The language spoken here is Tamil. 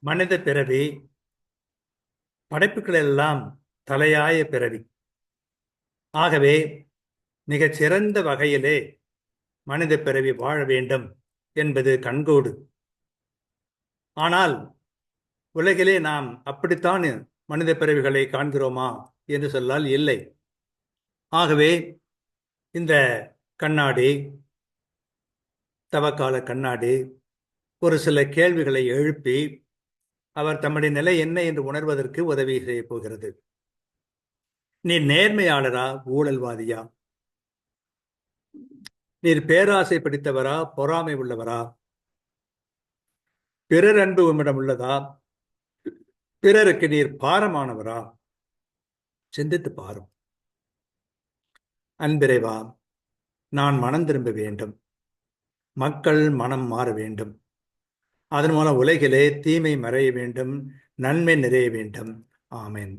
மனித பிறவி படைப்புகளெல்லாம் தலையாய பிறவி. ஆகவே மிகச் சிறந்த வகையிலே மனித பிறவி வாழ வேண்டும் என்பது கண்கோடு. ஆனால் உலகிலே நாம் அப்படித்தான் மனித பிறவிகளை காண்கிறோமா என்று சொன்னால் இல்லை. ஆகவே இந்த கண்ணாடி, தவக்கால கண்ணாடி ஒரு சில கேள்விகளை எழுப்பி அவர் தம்முடைய நிலை என்ன என்று உணர்வதற்கு உதவி செய்ய போகிறது. நீர் நேர்மையாளரா, ஊழல்வாதியா? நீர் பேராசை பிடித்தவரா, பொறாமை உள்ளவரா? பிறர் அன்பு உம்மிடம் உள்ளதா? பிறருக்கு நீர் பாரமானவரா? சிந்தித்து பாரும். அன்பிறைவா, நான் மனம் திரும்ப வேண்டும். மக்கள் மனம் மாற வேண்டும். அதன் மூலம் உலகிலே தீமை மறைய வேண்டும், நன்மை நிறைய வேண்டும். ஆமென்.